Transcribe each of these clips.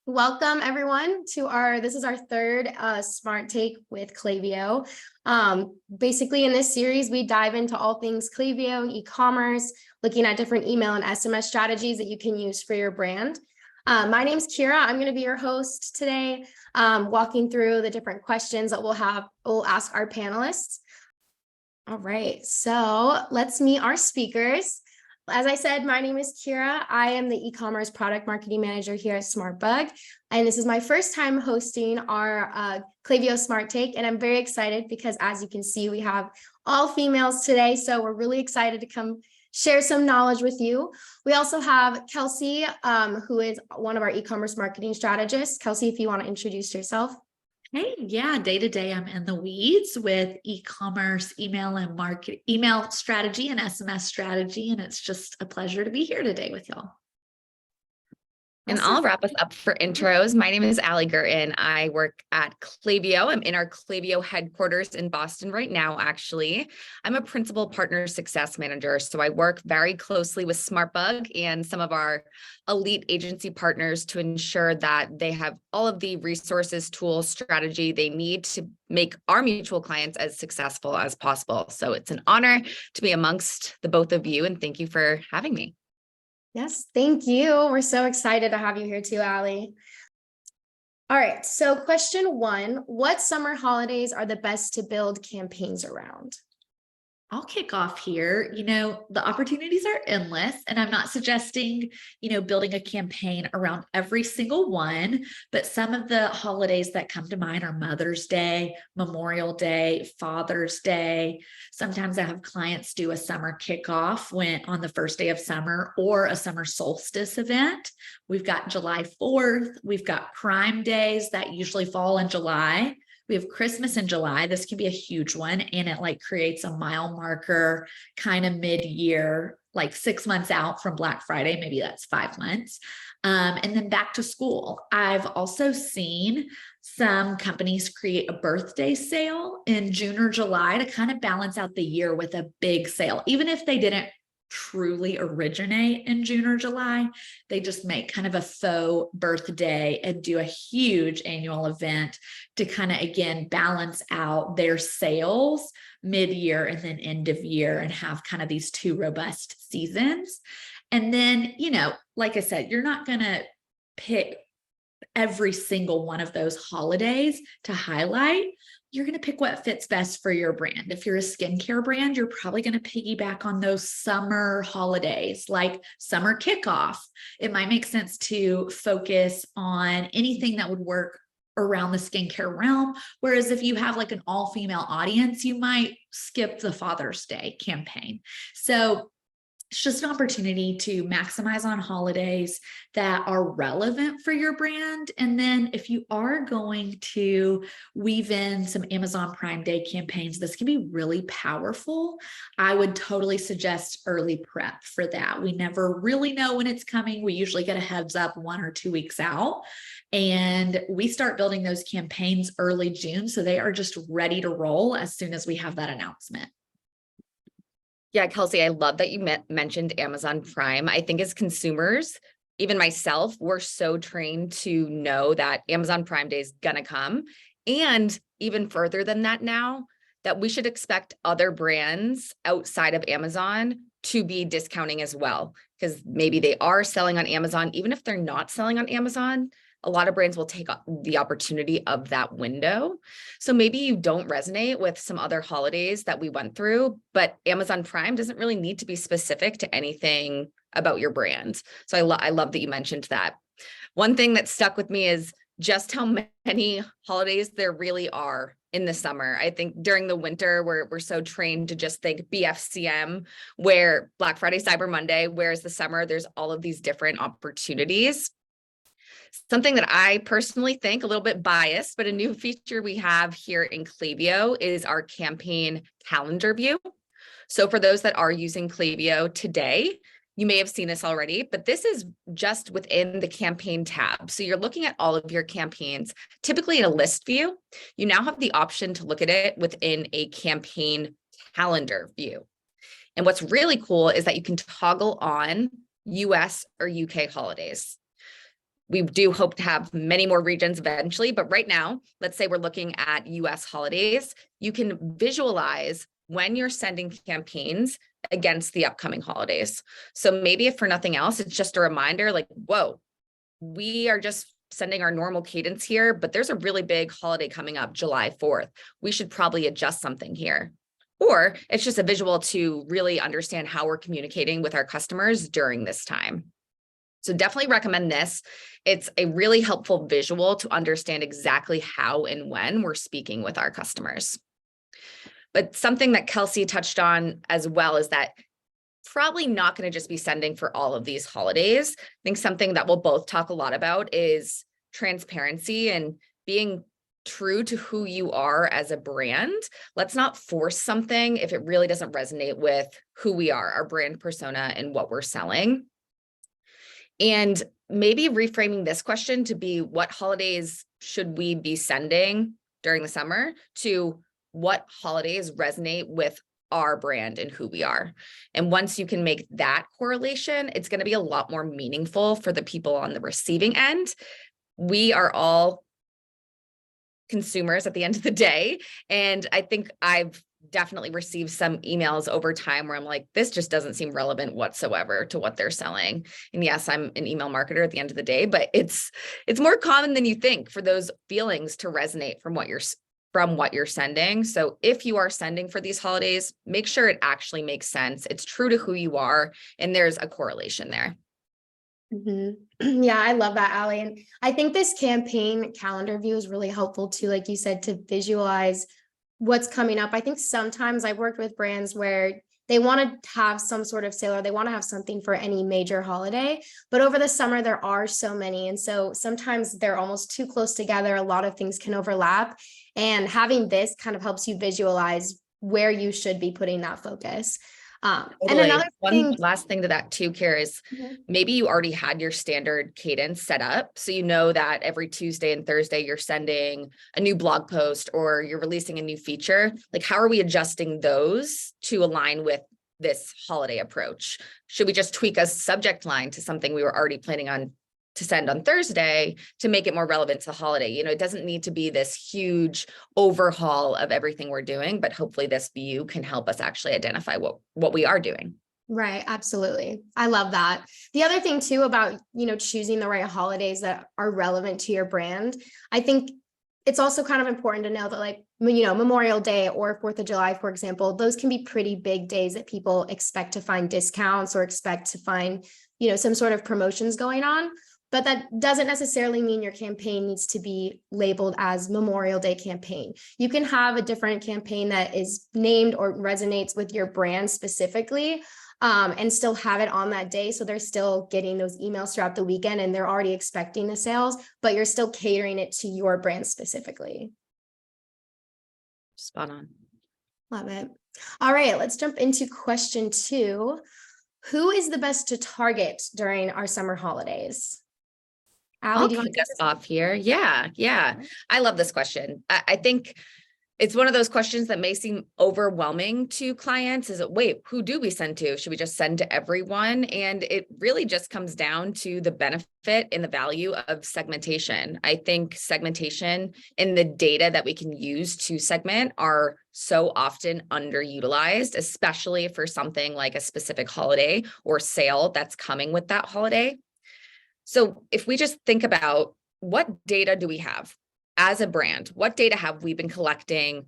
Welcome everyone to this is our third SmartTake with Klaviyo. Basically in this series, we dive into all things Klaviyo, e-commerce, looking at different email and SMS strategies that you can use for your brand. My name's Kira. I'm going to be your host today, walking through the different questions that we'll ask our panelists. All right, so let's meet our speakers. As I said, my name is Kira. I am the e-commerce product marketing manager here at SmartBug, and this is my first time hosting our Klaviyo SmartTake, and I'm very excited because, as you can see, we have all females today, so we're really excited to come share some knowledge with you. We also have Kelsey, who is one of our e-commerce marketing strategists. Kelsey, if you want to introduce yourself. Hey, yeah, day to day, I'm in the weeds with e-commerce, email strategy and SMS strategy, and it's just a pleasure to be here today with y'all. And I'll wrap us up for intros. My name is Allie Gurton. I work at Klaviyo. I'm in our Klaviyo headquarters in Boston right now, actually. I'm a principal partner success manager, so I work very closely with SmartBug and some of our elite agency partners to ensure that they have all of the resources, tools, strategy they need to make our mutual clients as successful as possible. So it's an honor to be amongst the both of you, and thank you for having me. Yes, thank you. We're so excited to have you here too, Allie. All right, so question one, what summer holidays are the best to build campaigns around? I'll kick off here. The opportunities are endless, and I'm not suggesting, building a campaign around every single one, but some of the holidays that come to mind are Mother's Day, Memorial Day, Father's Day. Sometimes I have clients do a summer kickoff on the first day of summer, or a summer solstice event. We've got July 4th. We've got Prime Days that usually fall in July. We have Christmas in July. This can be a huge one, and it creates a mile marker kind of mid-year, 6 months out from Black Friday. Maybe that's 5 months. And then back to school. I've also seen some companies create a birthday sale in June or July to kind of balance out the year with a big sale. Even if they didn't truly originate in June or July, they just make kind of a faux birthday and do a huge annual event to kind of, again, balance out their sales mid-year and then end of year, and have kind of these two robust seasons. And then, like I said, you're not going to pick every single one of those holidays to highlight. You're going to pick what fits best for your brand. If you're a skincare brand, you're probably going to piggyback on those summer holidays, like summer kickoff. It might make sense to focus on anything that would work around the skincare realm. Whereas if you have an all-female audience, you might skip the Father's Day campaign. So it's just an opportunity to maximize on holidays that are relevant for your brand. And then if you are going to weave in some Amazon Prime Day campaigns, this can be really powerful. I would totally suggest early prep for that. We never really know when it's coming. We usually get a heads up 1 or 2 weeks out. And we start building those campaigns early June, so they are just ready to roll as soon as we have that announcement. Yeah, Kelsey, I love that you mentioned Amazon Prime. I think as consumers, even myself, we're so trained to know that Amazon Prime Day is going to come. And even further than that now, that we should expect other brands outside of Amazon to be discounting as well, because maybe they are selling on Amazon. Even if they're not selling on Amazon, a lot of brands will take the opportunity of that window. So maybe you don't resonate with some other holidays that we went through, but Amazon Prime doesn't really need to be specific to anything about your brand. So I love that you mentioned that. One thing that stuck with me is just how many holidays there really are in the summer. I think during the winter, we're so trained to just think BFCM, where Black Friday, Cyber Monday, whereas the summer, there's all of these different opportunities. Something that I personally think, a little bit biased, but a new feature we have here in Klaviyo is our campaign calendar view. So for those that are using Klaviyo today, you may have seen this already, but this is just within the campaign tab. So you're looking at all of your campaigns, typically in a list view. You now have the option to look at it within a campaign calendar view. And what's really cool is that you can toggle on US or UK holidays. We do hope to have many more regions eventually, but right now, let's say we're looking at US holidays, you can visualize when you're sending campaigns against the upcoming holidays. So maybe if for nothing else, it's just a reminder like, whoa, we are just sending our normal cadence here, but there's a really big holiday coming up, July 4th. We should probably adjust something here. Or it's just a visual to really understand how we're communicating with our customers during this time. So definitely recommend this. It's a really helpful visual to understand exactly how and when we're speaking with our customers. But something that Kelsey touched on as well is that probably not going to just be sending for all of these holidays. I think something that we'll both talk a lot about is transparency and being true to who you are as a brand. Let's not force something if it really doesn't resonate with who we are, our brand persona, and what we're selling. And maybe reframing this question to be, what holidays should we be sending during the summer, to what holidays resonate with our brand and who we are. And once you can make that correlation, it's going to be a lot more meaningful for the people on the receiving end. We are all consumers at the end of the day. And I think I've definitely received some emails over time where I'm like, this just doesn't seem relevant whatsoever to what they're selling. And yes, I'm an email marketer at the end of the day, but it's more common than you think for those feelings to resonate from what you're sending. So if you are sending for these holidays, make sure it actually makes sense. It's true to who you are, and there's a correlation there. Mm-hmm. Yeah, I love that, Allie. And I think this campaign calendar view is really helpful too, like you said, to visualize what's coming up. I think sometimes I've worked with brands where they want to have some sort of sale or they want to have something for any major holiday, but over the summer, there are so many. And so sometimes they're almost too close together. A lot of things can overlap, and having this kind of helps you visualize where you should be putting that focus. Totally. And another One last thing to that too, Kara, is Mhm. maybe you already had your standard cadence set up. So you know that every Tuesday and Thursday you're sending a new blog post or you're releasing a new feature. Like, how are we adjusting those to align with this holiday approach? Should we just tweak a subject line to something we were already planning on to send on Thursday to make it more relevant to the holiday? You know, it doesn't need to be this huge overhaul of everything we're doing, but hopefully this view can help us actually identify what we are doing. Right. Absolutely. I love that. The other thing too about, choosing the right holidays that are relevant to your brand, I think it's also kind of important to know that, like, Memorial Day or 4th of July, for example, those can be pretty big days that people expect to find discounts or expect to find, some sort of promotions going on. But that doesn't necessarily mean your campaign needs to be labeled as Memorial Day campaign. You can have a different campaign that is named or resonates with your brand specifically, and still have it on that day. So they're still getting those emails throughout the weekend and they're already expecting the sales, but you're still catering it to your brand specifically. Spot on. Love it. All right, let's jump into question 2. Who is the best to target during our summer holidays? Allie, I'll do you want kick to us off here? Yeah. I love this question. I think it's one of those questions that may seem overwhelming to clients. Is it, wait, who do we send to? Should we just send to everyone? And it really just comes down to the benefit and the value of segmentation. I think segmentation and the data that we can use to segment are so often underutilized, especially for something like a specific holiday or sale that's coming with that holiday. So if we just think about, what data do we have as a brand? What data have we been collecting?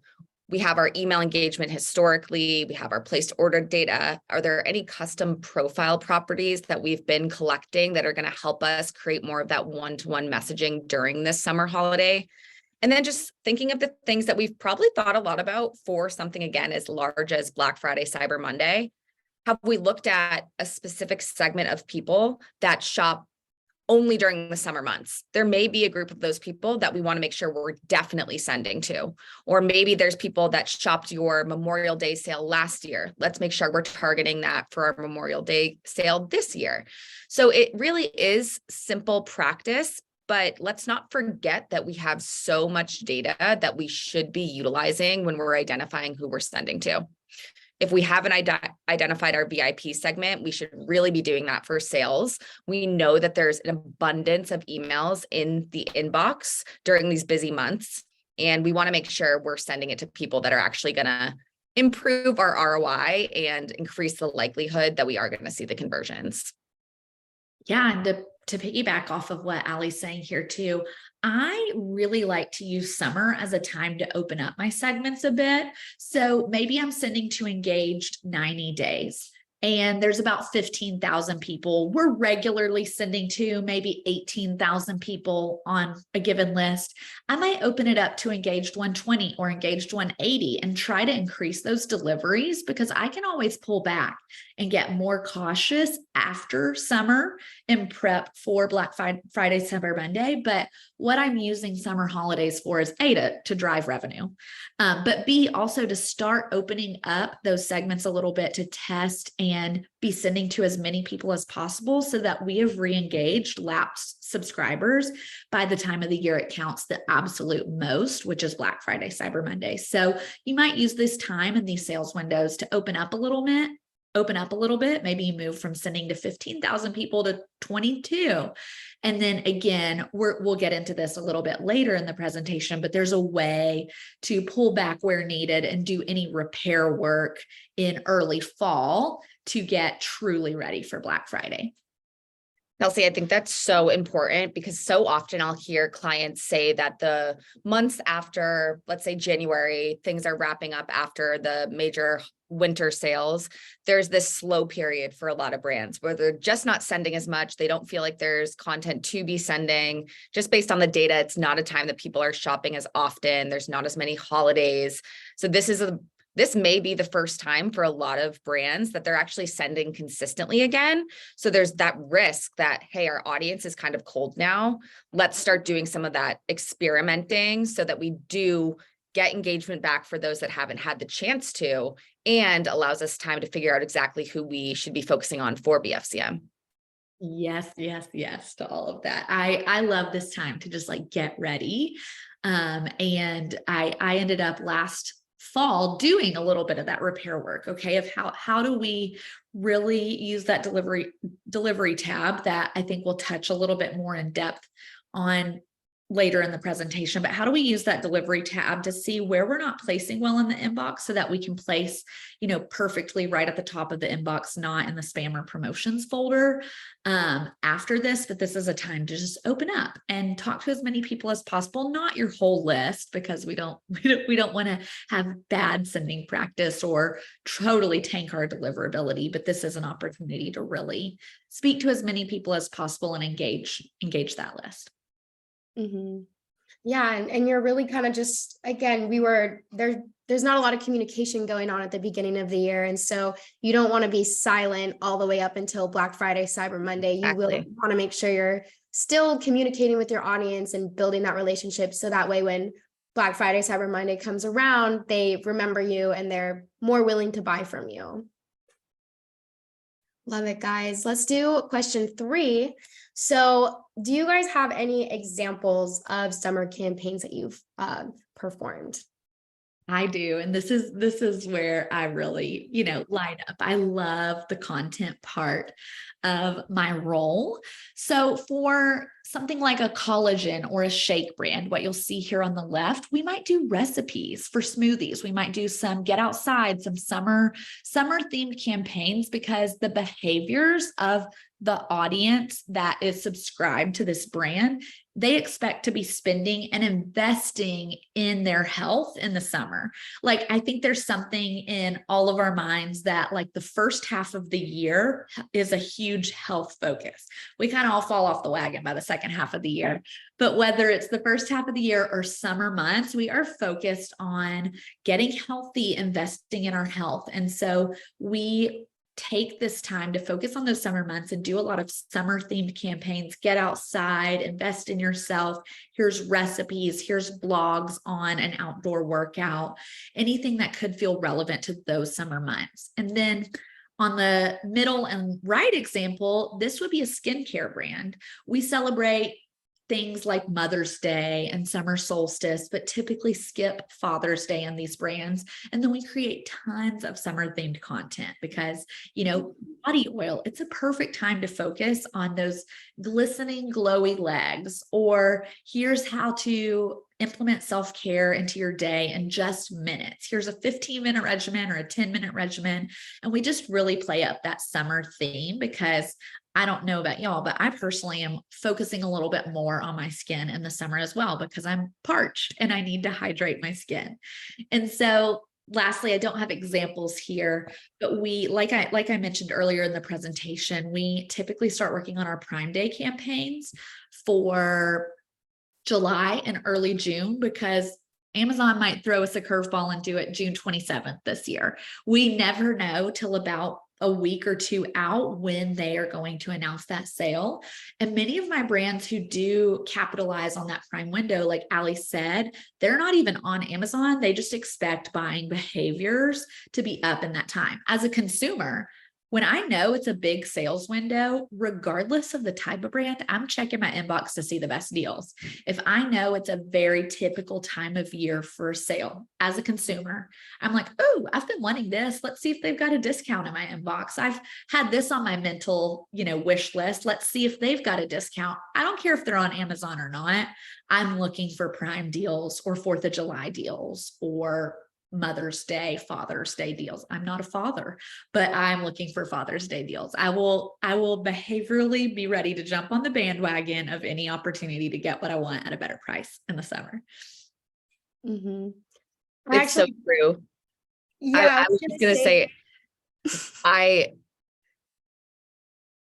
We have our email engagement historically. We have our placed order data. Are there any custom profile properties that we've been collecting that are going to help us create more of that one-to-one messaging during this summer holiday? And then just thinking of the things that we've probably thought a lot about for something, again, as large as Black Friday, Cyber Monday. Have we looked at a specific segment of people that shop only during the summer months? There may be a group of those people that we want to make sure we're definitely sending to. Or maybe there's people that shopped your Memorial Day sale last year. Let's make sure we're targeting that for our Memorial Day sale this year. So it really is simple practice, but let's not forget that we have so much data that we should be utilizing when we're identifying who we're sending to. if we haven't identified our VIP segment, we should really be doing that for sales. We know that there's an abundance of emails in the inbox during these busy months, and we want to make sure we're sending it to people that are actually going to improve our ROI and increase the likelihood that we are going to see the conversions. Yeah, and to piggyback off of what Allie's saying here too, I really like to use summer as a time to open up my segments a bit. So maybe I'm sending to engaged 90 days. And there's about 15,000 people we're regularly sending to, maybe 18,000 people on a given list. I might open it up to engaged 120 or engaged 180 and try to increase those deliveries, because I can always pull back and get more cautious after summer and prep for Black Friday, Cyber Monday. But what I'm using summer holidays for is A, to drive revenue, but B, also to start opening up those segments a little bit to test and be sending to as many people as possible, so that we have re-engaged lapsed subscribers by the time of the year it counts the absolute most, which is Black Friday, Cyber Monday. So you might use this time in these sales windows to open up a little bit. Maybe you move from sending to 15,000 people to 22. And then again, we'll get into this a little bit later in the presentation, but there's a way to pull back where needed and do any repair work in early fall to get truly ready for Black Friday. Kelsey, I think that's so important, because so often I'll hear clients say that the months after, let's say January, things are wrapping up after the major winter sales. There's this slow period for a lot of brands where they're just not sending as much. They don't feel like there's content to be sending. Just based on the data, it's not a time that people are shopping as often. There's not as many holidays. So this may be the first time for a lot of brands that they're actually sending consistently again. So there's that risk that, hey, our audience is kind of cold now. Let's start doing some of that experimenting so that we do get engagement back for those that haven't had the chance to, and allows us time to figure out exactly who we should be focusing on for BFCM. Yes to all of that. I love this time to just like get ready. And I ended up last fall doing a little bit of that repair work, okay, of how do we really use that delivery tab that I think we'll touch a little bit more in depth on later in the presentation. But how do we use that delivery tab to see where we're not placing well in the inbox, so that we can place, perfectly right at the top of the inbox, not in the spam or promotions folder after this. But this is a time to just open up and talk to as many people as possible, not your whole list, because we don't want to have bad sending practice or totally tank our deliverability. But this is an opportunity to really speak to as many people as possible and engage that list. Mm-hmm. Yeah. And you're really kind of just, again, there's not a lot of communication going on at the beginning of the year. And so you don't want to be silent all the way up until Black Friday, Cyber Monday. You will want to make sure you're still communicating with your audience and building that relationship. So that way, when Black Friday, Cyber Monday comes around, they remember you and they're more willing to buy from you. Love it, guys. Let's do question 3. So do you guys have any examples of summer campaigns that you've performed? I do. And this is where I really, line up. I love the content part of my role. So for something like a collagen or a shake brand, what you'll see here on the left, we might do recipes for smoothies. We might do some get outside, some summer themed campaigns, because the behaviors of the audience that is subscribed to this brand, they expect to be spending and investing in their health in the summer. Like, I think there's something in all of our minds that like the first half of the year is a huge health focus. We kind of all fall off the wagon by the second half of the year. But whether it's the first half of the year or summer months, we are focused on getting healthy, investing in our health. And so we take this time to focus on those summer months and do a lot of summer themed campaigns. Get outside, invest in yourself. Here's recipes, here's blogs on an outdoor workout, anything that could feel relevant to those summer months. And then on the middle and right example, this would be a skincare brand. We celebrate things like Mother's Day and summer solstice, but typically skip Father's Day in these brands. And then we create tons of summer themed content because, body oil, it's a perfect time to focus on those glistening, glowy legs, or here's how to implement self-care into your day in just minutes. Here's a 15-minute regimen or a 10-minute regimen. And we just really play up that summer theme because I don't know about y'all, but I personally am focusing a little bit more on my skin in the summer as well, because I'm parched and I need to hydrate my skin. And so lastly, I don't have examples here, but we, like I mentioned earlier in the presentation, we typically start working on our Prime Day campaigns for July and early June, because Amazon might throw us a curveball and do it June 27th this year. We never know till about a week or two out when they are going to announce that sale. And many of my brands who do capitalize on that prime window, like Ali said, they're not even on Amazon. They just expect buying behaviors to be up in that time. As a consumer, when I know it's a big sales window, regardless of the type of brand, I'm checking my inbox to see the best deals. If I know it's a very typical time of year for a sale as a consumer, I'm like, oh, I've been wanting this. Let's see if they've got a discount in my inbox. I've had this on my mental, wish list. Let's see if they've got a discount. I don't care if they're on Amazon or not. I'm looking for Prime deals or 4th of July deals or Mother's Day, Father's Day deals. I'm not a father, but I'm looking for Father's Day deals. I will behaviorally be ready to jump on the bandwagon of any opportunity to get what I want at a better price in the summer. Mm-hmm. It's so true. Yeah, I was just gonna say,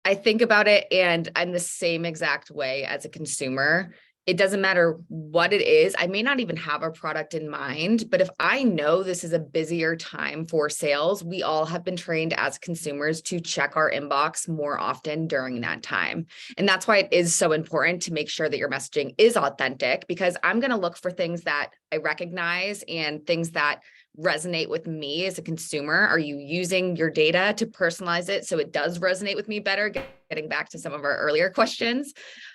I think about it, and I'm the same exact way as a consumer. It doesn't matter what it is. I may not even have a product in mind, but if I know this is a busier time for sales, we all have been trained as consumers to check our inbox more often during that time. And that's why it is so important to make sure that your messaging is authentic, because I'm going to look for things that I recognize and things that resonate with me as a consumer. Are you using your data to personalize it so it does resonate with me better? Getting back to some of our earlier questions.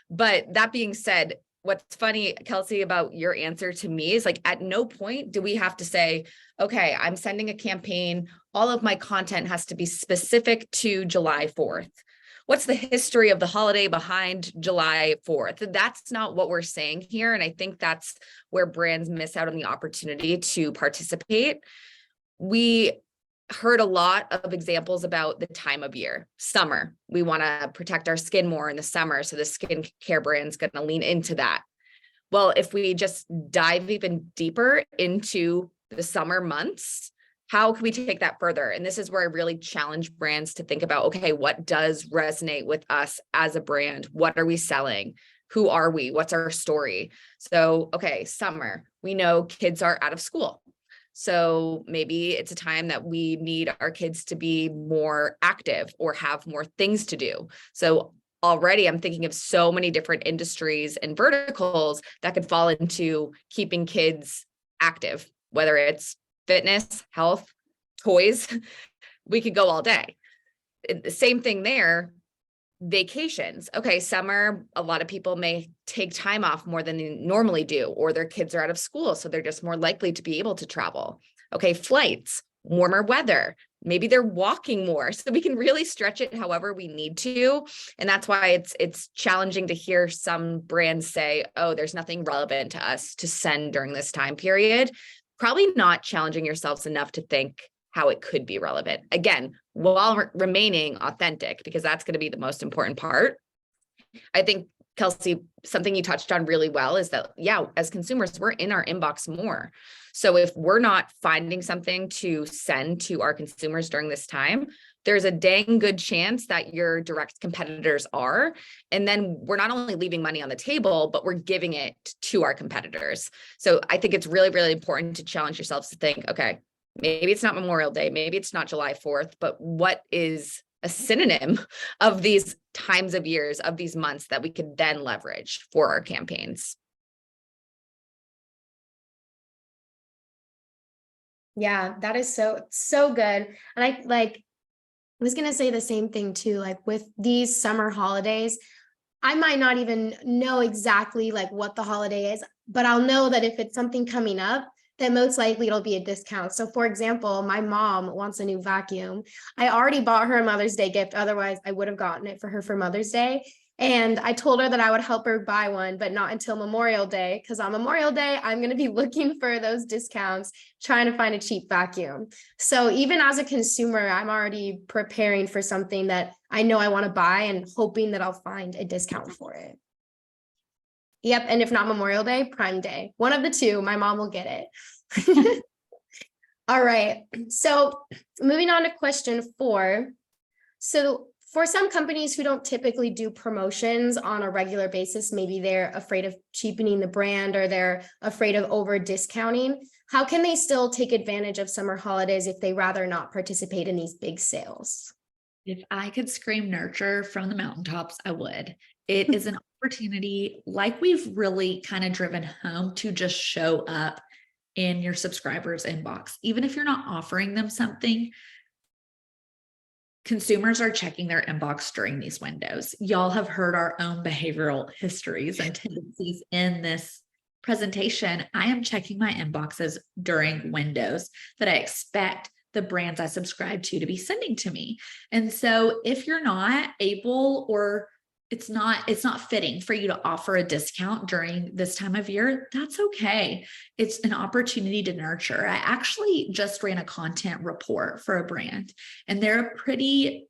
But that being said, what's funny, Kelsey, about your answer to me is like, at no point do we have to say, okay, I'm sending a campaign. All of my content has to be specific to July 4th. What's the history of the holiday behind July 4th? That's not what we're saying here. And I think that's where brands miss out on the opportunity to participate. We heard a lot of examples about the time of year, summer. We want to protect our skin more in the summer. So the skincare brand's going to lean into that. Well, if we just dive even deeper into the summer months, how can we take that further? And this is where I really challenge brands to think about, okay, what does resonate with us as a brand? What are we selling? Who are we? What's our story? So, okay, summer, we know kids are out of school. So maybe it's a time that we need our kids to be more active or have more things to do. So already I'm thinking of so many different industries and verticals that could fall into keeping kids active, whether it's fitness, health, toys. We could go all day. The same thing there. Vacations. Okay, summer, a lot of people may take time off more than they normally do, or their kids are out of school, so they're just more likely to be able to travel. Okay, flights, warmer weather, maybe they're walking more. So we can really stretch it however we need to. And that's why it's challenging to hear some brands say, oh, there's nothing relevant to us to send during this time period. Probably not challenging yourselves enough to think how it could be relevant. Again, while remaining authentic, because that's going to be the most important part. I think, Kelsey, something you touched on really well is that, yeah, as consumers, we're in our inbox more. So if we're not finding something to send to our consumers during this time, there's a dang good chance that your direct competitors are. And then we're not only leaving money on the table, but we're giving it to our competitors. So I think it's really, really important to challenge yourselves to think, okay, maybe it's not Memorial Day, maybe it's not July 4th, but what is a synonym of these times of years, of these months that we could then leverage for our campaigns? Yeah, that is so good. And I was going to say the same thing too, like with these summer holidays, I might not even know exactly like what the holiday is, but I'll know that if it's something coming up, then most likely it'll be a discount. So for example, my mom wants a new vacuum. I already bought her a Mother's Day gift. Otherwise, I would have gotten it for her for Mother's Day. And I told her that I would help her buy one, but not until Memorial Day, because on Memorial Day, I'm going to be looking for those discounts, trying to find a cheap vacuum. So even as a consumer, I'm already preparing for something that I know I want to buy and hoping that I'll find a discount for it. Yep. And if not Memorial Day, Prime Day, one of the two, my mom will get it. All right. So moving on to question 4. So for some companies who don't typically do promotions on a regular basis, maybe they're afraid of cheapening the brand or they're afraid of over discounting. How can they still take advantage of summer holidays if they rather not participate in these big sales? If I could scream nurture from the mountaintops, I would. It is an opportunity, like we've really kind of driven home, to just show up in your subscribers' inbox. Even if you're not offering them something, consumers are checking their inbox during these windows. Y'all have heard our own behavioral histories and tendencies in this presentation. I am checking my inboxes during windows that I expect the brands I subscribe to be sending to me. And so if you're not able, or it's not fitting for you to offer a discount during this time of year, that's okay. It's an opportunity to nurture. I actually just ran a content report for a brand, and they're a pretty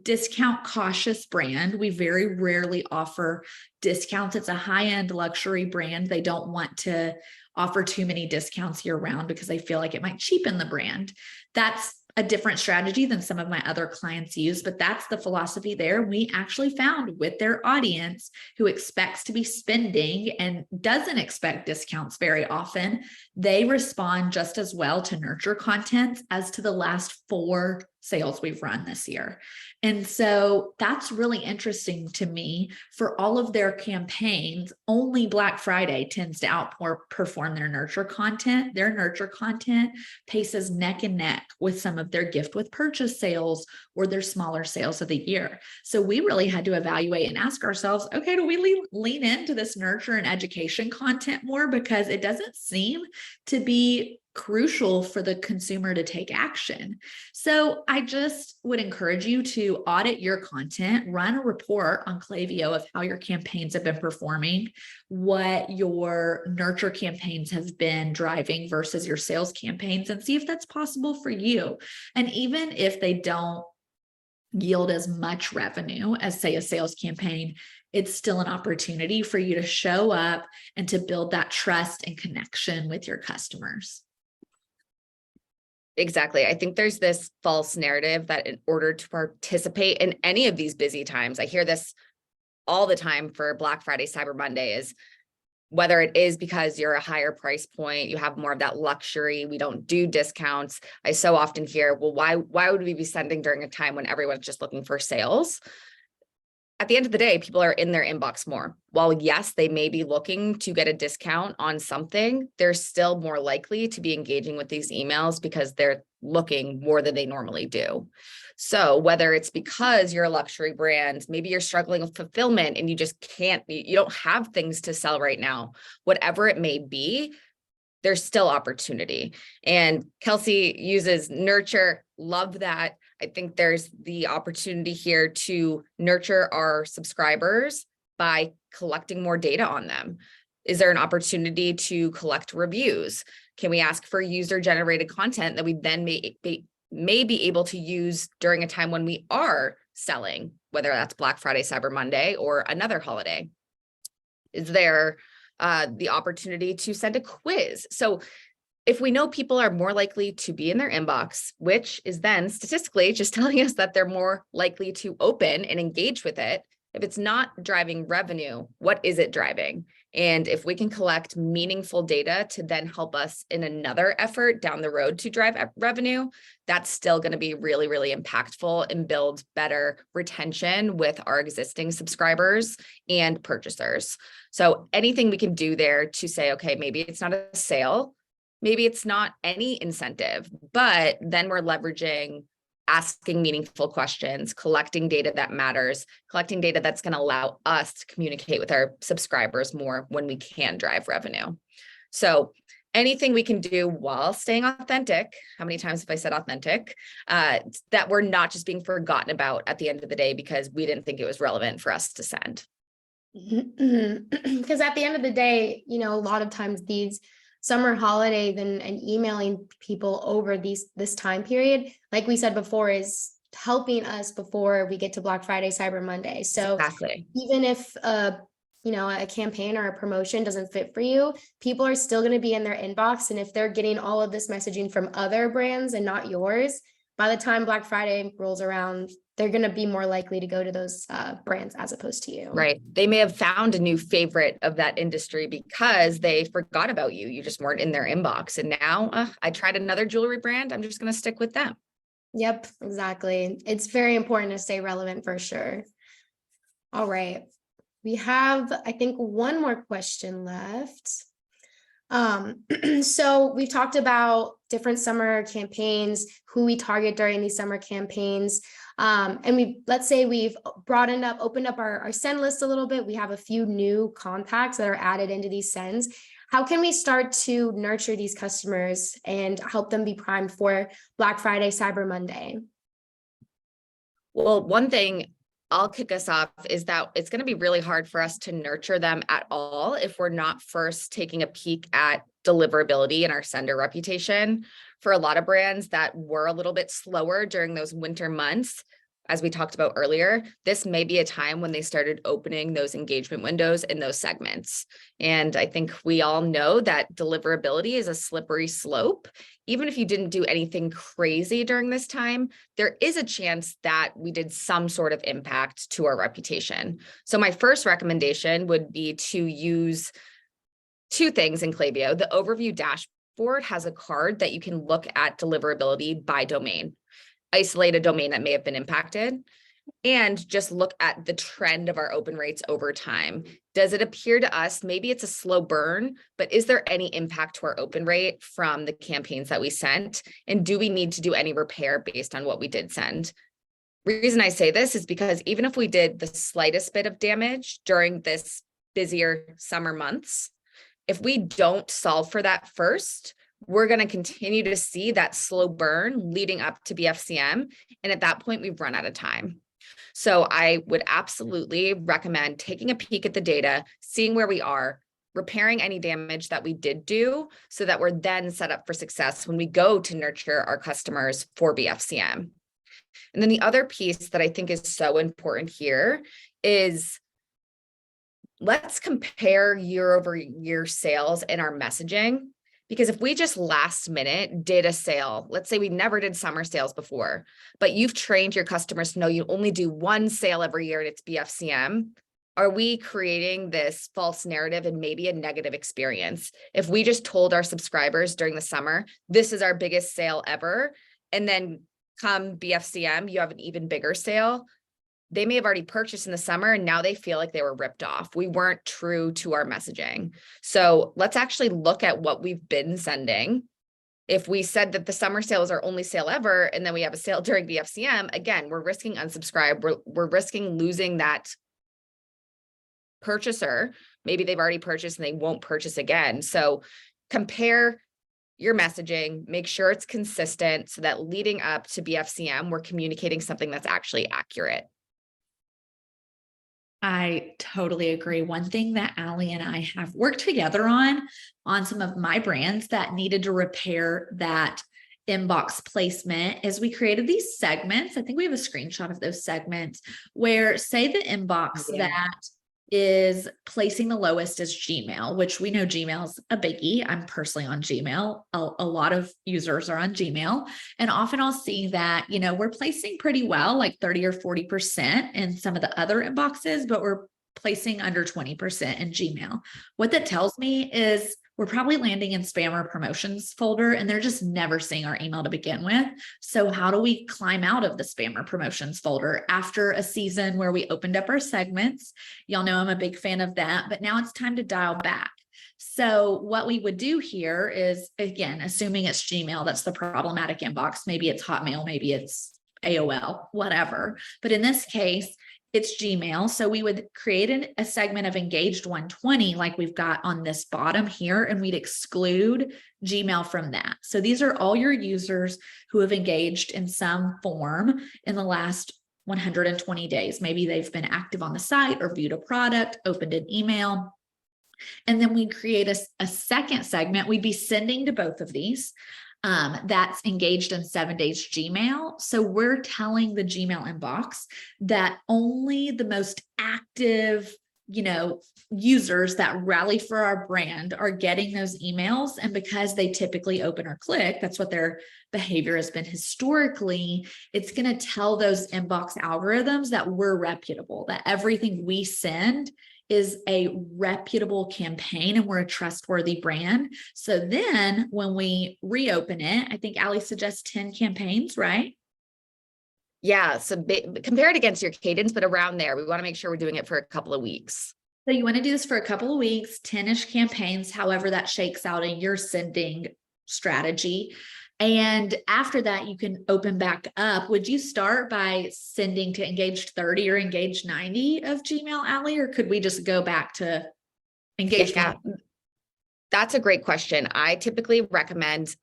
discount cautious brand. We very rarely offer discounts. It's a high-end luxury brand. They don't want to offer too many discounts year round because they feel like it might cheapen the brand. That's a different strategy than some of my other clients use, but that's the philosophy there. We actually found with their audience who expects to be spending and doesn't expect discounts very often, they respond just as well to nurture content as to the last 4 sales we've run this year. And so that's really interesting to me. For all of their campaigns, only Black Friday tends to outperform their nurture content. Their nurture content paces neck and neck with some of their gift with purchase sales or their smaller sales of the year. So we really had to evaluate and ask ourselves, okay, do we lean into this nurture and education content more? Because it doesn't seem to be crucial for the consumer to take action. So I just would encourage you to audit your content, run a report on Klaviyo of how your campaigns have been performing, what your nurture campaigns have been driving versus your sales campaigns, and see if that's possible for you. And even if they don't yield as much revenue as, say, a sales campaign, it's still an opportunity for you to show up and to build that trust and connection with your customers. Exactly. I think there's this false narrative that in order to participate in any of these busy times, I hear this all the time for Black Friday, Cyber Monday, is whether it is because you're a higher price point, you have more of that luxury, we don't do discounts. I so often hear, well, why would we be sending during a time when everyone's just looking for sales? At the end of the day, people are in their inbox more. While yes, they may be looking to get a discount on something, they're still more likely to be engaging with these emails because they're looking more than they normally do. So whether it's because you're a luxury brand, maybe you're struggling with fulfillment and you just can't, you don't have things to sell right now, whatever it may be, there's still opportunity. And Kelsey uses nurture. Love that. I think there's the opportunity here to nurture our subscribers by collecting more data on them. Is there an opportunity to collect reviews? Can we ask for user-generated content that we then may be able to use during a time when we are selling, whether that's Black Friday, Cyber Monday, or another holiday? Is there the opportunity to send a quiz? So if we know people are more likely to be in their inbox, which is then statistically just telling us that they're more likely to open and engage with it, if it's not driving revenue, what is it driving? And if we can collect meaningful data to then help us in another effort down the road to drive revenue, that's still going to be really, really impactful and build better retention with our existing subscribers and purchasers. So anything we can do there to say, okay, maybe it's not a sale, maybe it's not any incentive, but then we're leveraging asking meaningful questions, collecting data that matters, collecting data that's going to allow us to communicate with our subscribers more when we can drive revenue. So anything we can do while staying authentic, how many times have I said authentic, that we're not just being forgotten about at the end of the day because we didn't think it was relevant for us to send. Because at the end of the day, a lot of times these summer holidays and emailing people over this time period, like we said before, is helping us before we get to Black Friday, Cyber Monday. So Exactly. even if a campaign or a promotion doesn't fit for you, people are still going to be in their inbox. And if they're getting all of this messaging from other brands and not yours, by the time Black Friday rolls around, they're going to be more likely to go to those brands as opposed to you. Right. They may have found a new favorite of that industry because they forgot about you. You just weren't in their inbox. And now I tried another jewelry brand. I'm just going to stick with them. Yep, exactly. It's very important to stay relevant for sure. All right. We have, I think, one more question left. So we've talked about different summer campaigns, who we target during these summer campaigns. And let's say we've opened up our send list a little bit. We have a few new contacts that are added into these sends. How can we start to nurture these customers and help them be primed for Black Friday, Cyber Monday? Well, one thing I'll kick us off is that it's going to be really hard for us to nurture them at all if we're not first taking a peek at deliverability and our sender reputation. For a lot of brands that were a little bit slower during those winter months, as we talked about earlier, this may be a time when they started opening those engagement windows in those segments. And I think we all know that deliverability is a slippery slope. Even if you didn't do anything crazy during this time, there is a chance that we did some sort of impact to our reputation. So my first recommendation would be to use two things in Klaviyo. The overview dashboard has a card that you can look at deliverability by domain. Isolate a domain that may have been impacted, and just look at the trend of our open rates over time. Does it appear to us, maybe it's a slow burn, but is there any impact to our open rate from the campaigns that we sent? And do we need to do any repair based on what we did send? Reason I say this is because even if we did the slightest bit of damage during this busier summer months, if we don't solve for that first, we're going to continue to see that slow burn leading up to BFCM. And at that point, we've run out of time. So I would absolutely recommend taking a peek at the data, seeing where we are, repairing any damage that we did do so that we're then set up for success when we go to nurture our customers for BFCM. And then the other piece that I think is so important here is let's compare year over year sales in our messaging. Because if we just last minute did a sale, let's say we never did summer sales before, but you've trained your customers to know you only do one sale every year and it's BFCM, are we creating this false narrative and maybe a negative experience? If we just told our subscribers during the summer, this is our biggest sale ever, and then come BFCM, you have an even bigger sale, they may have already purchased in the summer and now they feel like they were ripped off. We weren't true to our messaging. So let's actually look at what we've been sending. If we said that the summer sale is our only sale ever, and then we have a sale during BFCM, again, we're risking unsubscribe. We're risking losing that purchaser. Maybe they've already purchased and they won't purchase again. So compare your messaging, make sure it's consistent so that leading up to BFCM, we're communicating something that's actually accurate. I totally agree. One thing that Allie and I have worked together on some of my brands that needed to repair that inbox placement is we created these segments. I think we have a screenshot of those segments where, say, the inbox that is placing the lowest is Gmail, which we know Gmail is a biggie. I'm personally on Gmail. A lot of users are on Gmail. And often I'll see that, we're placing pretty well, like 30 or 40% in some of the other inboxes, but we're placing under 20% in Gmail. What that tells me is we're probably landing in spam or promotions folder, and they're just never seeing our email to begin with. So how do we climb out of the spam or promotions folder after a season where we opened up our segments? Y'all know I'm a big fan of that, but now it's time to dial back. So what we would do here is, again, assuming it's Gmail, that's the problematic inbox. Maybe it's Hotmail, maybe it's AOL, whatever. But in this case, it's Gmail. So we would create a segment of engaged 120 like we've got on this bottom here, and we'd exclude Gmail from that. So these are all your users who have engaged in some form in the last 120 days. Maybe they've been active on the site or viewed a product, opened an email. And then we create a second segment. We'd be sending to both of these. That's engaged in 7 days Gmail. So we're telling the Gmail inbox that only the most active, users that rally for our brand are getting those emails. And because they typically open or click, that's what their behavior has been historically, it's going to tell those inbox algorithms that we're reputable, that everything we send is a reputable campaign and we're a trustworthy brand. So then when we reopen it, I think Allie suggests 10 campaigns, right? Yeah. So compare it against your cadence, but around there, we want to make sure we're doing it for a couple of weeks. So you want to do this for a couple of weeks, 10-ish campaigns, however that shakes out in your sending strategy. And after that, you can open back up. Would you start by sending to engaged 30 or engaged 90 of Gmail, Allie, or could we just go back to engaged? Yeah, that's a great question. I typically recommend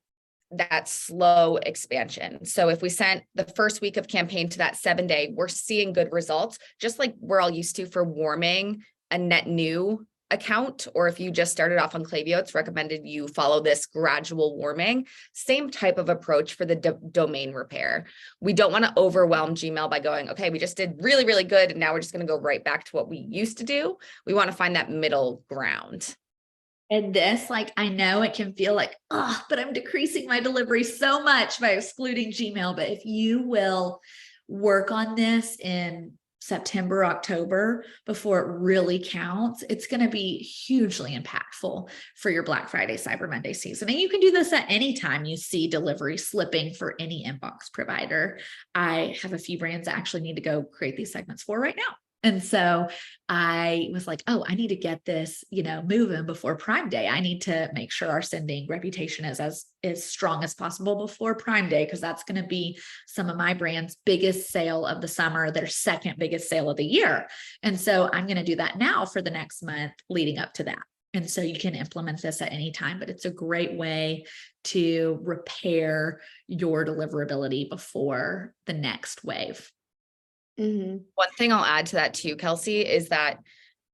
that slow expansion. So if we sent the first week of campaign to that 7-day, we're seeing good results, just like we're all used to for warming a net new account, or if you just started off on Klaviyo, it's recommended you follow this gradual warming. Same type of approach for the domain repair. We don't want to overwhelm Gmail by going, okay, we just did really, really good, and now we're just going to go right back to what we used to do. We want to find that middle ground. And this, I know it can feel like, oh, but I'm decreasing my delivery so much by excluding Gmail. But if you will work on this in September, October, before it really counts, it's going to be hugely impactful for your Black Friday, Cyber Monday season. And you can do this at any time you see delivery slipping for any inbox provider. I have a few brands that actually need to go create these segments for right now. And so I was like, oh, I need to get this, moving before Prime Day. I need to make sure our sending reputation is as strong as possible before Prime Day, because that's going to be some of my brand's biggest sale of the summer, their second biggest sale of the year. And so I'm going to do that now for the next month leading up to that. And so you can implement this at any time, but it's a great way to repair your deliverability before the next wave. Mm-hmm. One thing I'll add to that too, Kelsey, is that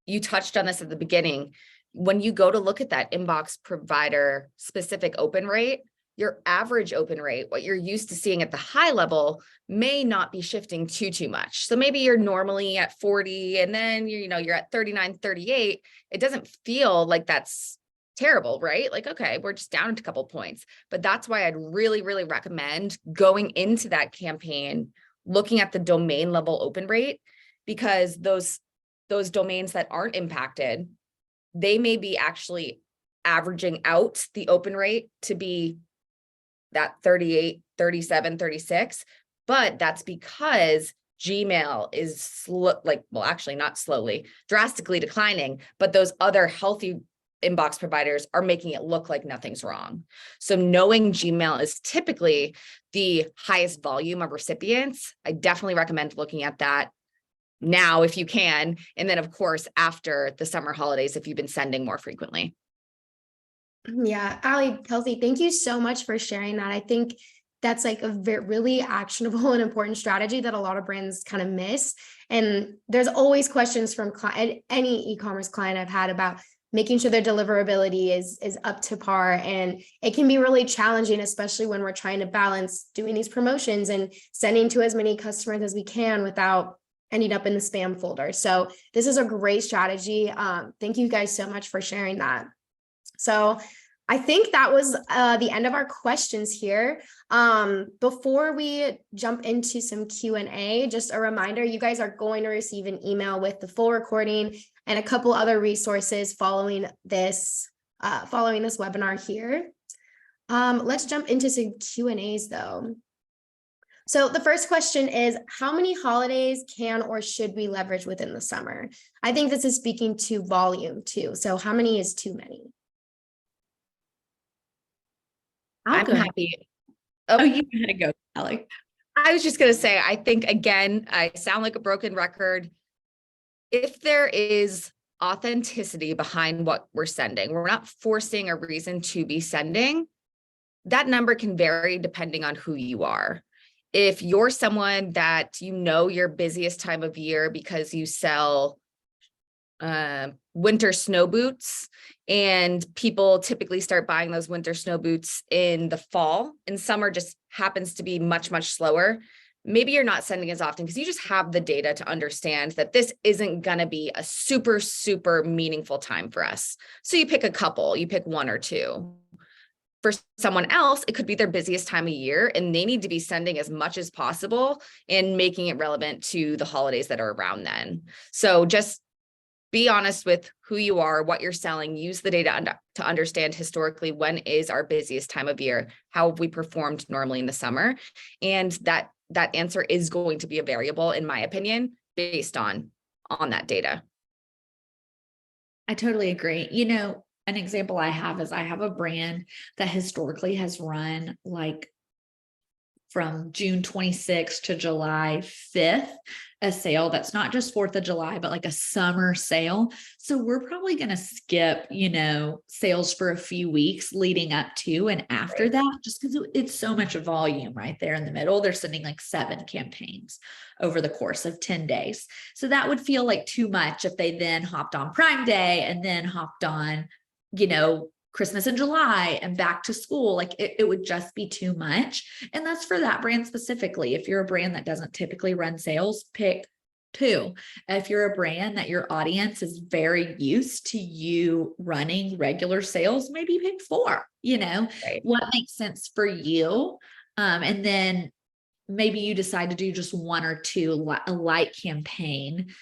you touched on this at the beginning. When you go to look at that inbox provider specific open rate, your average open rate, what you're used to seeing at the high level, may not be shifting too much. So maybe you're normally at 40 and then you're at 39, 38. It doesn't feel like that's terrible, right? Like, okay, we're just down a couple points. But that's why I'd really, really recommend going into that campaign looking at the domain level open rate, because those domains that aren't impacted, they may be actually averaging out the open rate to be that 38, 37, 36. But that's because Gmail is not slowly, drastically declining, but those other healthy inbox providers are making it look like nothing's wrong. So knowing Gmail is typically the highest volume of recipients, I definitely recommend looking at that now if you can. And then of course, after the summer holidays, if you've been sending more frequently. Yeah, Allie, Kelsey, thank you so much for sharing that. I think that's a really actionable and important strategy that a lot of brands kind of miss. And there's always questions from any e-commerce client I've had about making sure their deliverability is up to par. And it can be really challenging, especially when we're trying to balance doing these promotions and sending to as many customers as we can without ending up in the spam folder. So this is a great strategy. Thank you guys so much for sharing that. So I think that was the end of our questions here. Before we jump into some Q&A, just a reminder, you guys are going to receive an email with the full recording and a couple other resources following this webinar here. Let's jump into some Q&As though. So the first question is, how many holidays can or should we leverage within the summer? I think this is speaking to volume too. So how many is too many? I'm happy. Oh, you had to go, Allie. I was just going to say, I think, again, I sound like a broken record. If there is authenticity behind what we're sending, we're not forcing a reason to be sending, that number can vary depending on who you are. If you're someone that your busiest time of year because you sell winter snow boots, and people typically start buying those winter snow boots in the fall, and summer just happens to be much, much slower, maybe you're not sending as often because you just have the data to understand that this isn't going to be a super, super meaningful time for us. So you pick a couple, you pick one or two. For someone else, it could be their busiest time of year, and they need to be sending as much as possible and making it relevant to the holidays that are around then. So just be honest with who you are, what you're selling, use the data to understand historically when is our busiest time of year, how have we performed normally in the summer. And that answer is going to be a variable, in my opinion, based on that data. I totally agree. An example I have is I have a brand that historically has run like from June 26th to July 5th, a sale that's not just 4th of July, but like a summer sale. So we're probably going to skip, sales for a few weeks leading up to and after that, just because it's so much volume right there in the middle. They're sending like 7 campaigns over the course of 10 days. So that would feel like too much if they then hopped on Prime Day and then hopped on, Christmas in July and back to school. Like it would just be too much. And that's for that brand specifically. If you're a brand that doesn't typically run sales, pick 2. If you're a brand that your audience is very used to you running regular sales, maybe pick 4, what makes sense for you. And then maybe you decide to do just 1 or 2, a light campaign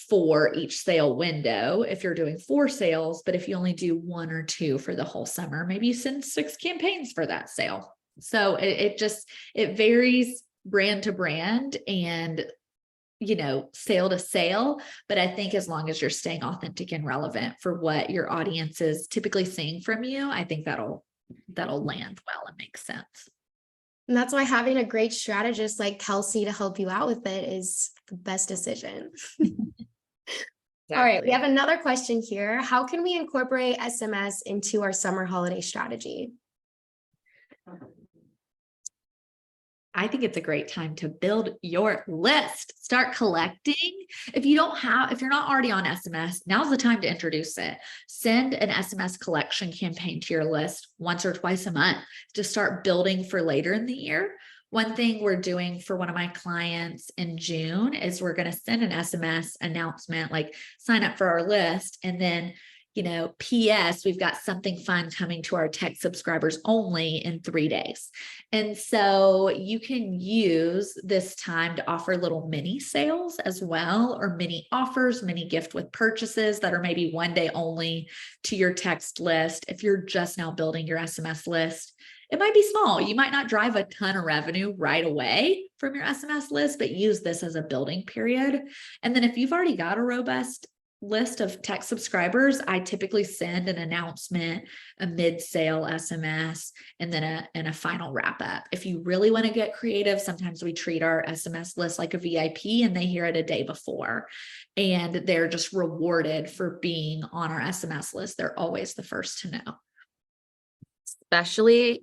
for each sale window if you're doing 4 sales. But if you only do 1 or 2 for the whole summer, maybe you send 6 campaigns for that sale. So it varies brand to brand and sale to sale. But I think as long as you're staying authentic and relevant for what your audience is typically seeing from you, I think that'll land well and make sense. And that's why having a great strategist like Kelsey to help you out with it is the best decision. All right, we have another question here. How can we incorporate SMS into our summer holiday strategy? I think it's a great time to build your list. Start collecting. If you're not already on SMS, now's the time to introduce it. Send an SMS collection campaign to your list once or twice a month to start building for later in the year. One thing we're doing for one of my clients in June is we're going to send an SMS announcement, like sign up for our list. And then, PS, we've got something fun coming to our tech subscribers only in 3 days. And so you can use this time to offer little mini sales as well, or mini offers, mini gift with purchases that are maybe 1 day only to your text list. If you're just now building your SMS list, it might be small. You might not drive a ton of revenue right away from your SMS list, but use this as a building period. And then if you've already got a robust list of tech subscribers, I typically send an announcement, a mid-sale SMS, and then a final wrap up. If you really want to get creative, sometimes we treat our SMS list like a VIP and they hear it a day before, and they're just rewarded for being on our SMS list. They're always the first to know. Especially,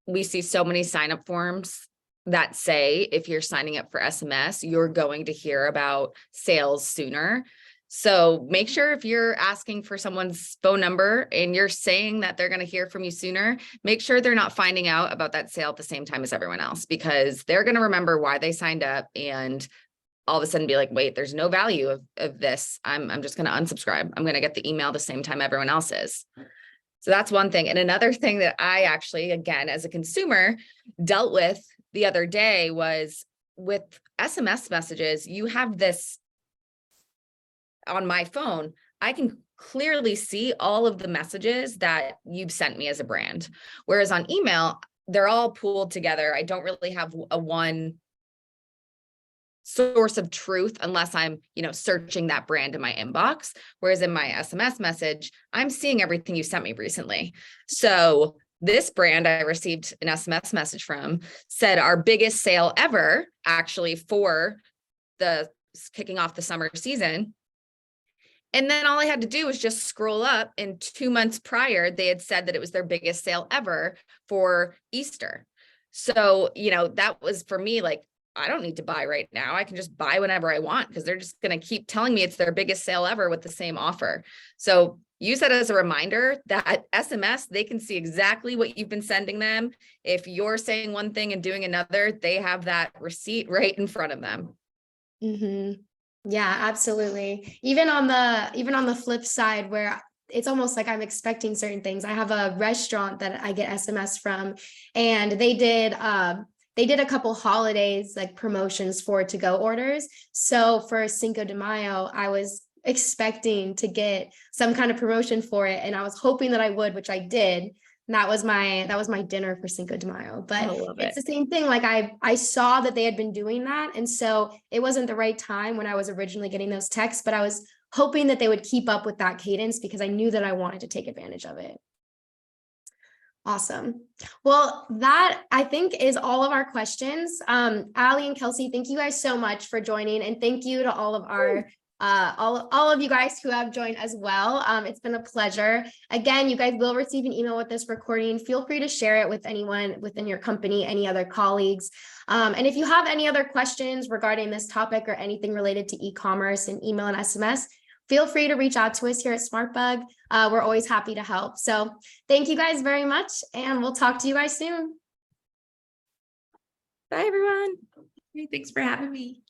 we see so many sign-up forms that say, if you're signing up for SMS, you're going to hear about sales sooner. So make sure if you're asking for someone's phone number and you're saying that they're going to hear from you sooner, make sure they're not finding out about that sale at the same time as everyone else, because they're going to remember why they signed up and all of a sudden be like, wait, there's no value of this. I'm just going to unsubscribe. I'm going to get the email the same time everyone else is. So that's one thing. And another thing that I actually, again, as a consumer, dealt with the other day was with SMS messages. You have this on my phone. I can clearly see all of the messages that you've sent me as a brand. Whereas on email, they're all pooled together. I don't really have a one source of truth unless I'm, searching that brand in my inbox. Whereas in my SMS message, I'm seeing everything you sent me recently. So This brand I received an SMS message from said our biggest sale ever, actually, for the kicking off the summer season. And then all I had to do was just scroll up, and 2 months prior, they had said that it was their biggest sale ever for Easter. So, that was for me, like, I don't need to buy right now. I can just buy whenever I want because they're just going to keep telling me it's their biggest sale ever with the same offer. So use that as a reminder that SMS, they can see exactly what you've been sending them. If you're saying one thing and doing another, they have that receipt right in front of them. Mm-hmm. Yeah, absolutely. Even on the flip side, where it's almost like I'm expecting certain things. I have a restaurant that I get SMS from, and they did a couple holidays, like promotions for to-go orders. So for Cinco de Mayo, I was expecting to get some kind of promotion for it, and I was hoping that I would, which I did. And that was my dinner for Cinco de Mayo. But it's the same thing. Like I saw that they had been doing that, and so it wasn't the right time when I was originally getting those texts, but I was hoping that they would keep up with that cadence because I knew that I wanted to take advantage of it. Awesome. Well, that I think is all of our questions. Allie and Kelsey, thank you guys so much for joining, and thank you to all of our all of you guys who have joined as well. It's been a pleasure. Again, you guys will receive an email with this recording. Feel free to share it with anyone within your company, any other colleagues. And if you have any other questions regarding this topic or anything related to e-commerce and email and SMS, feel free to reach out to us here at SmartBug. We're always happy to help. So thank you guys very much, and we'll talk to you guys soon. Bye, everyone. Hey, thanks for having me.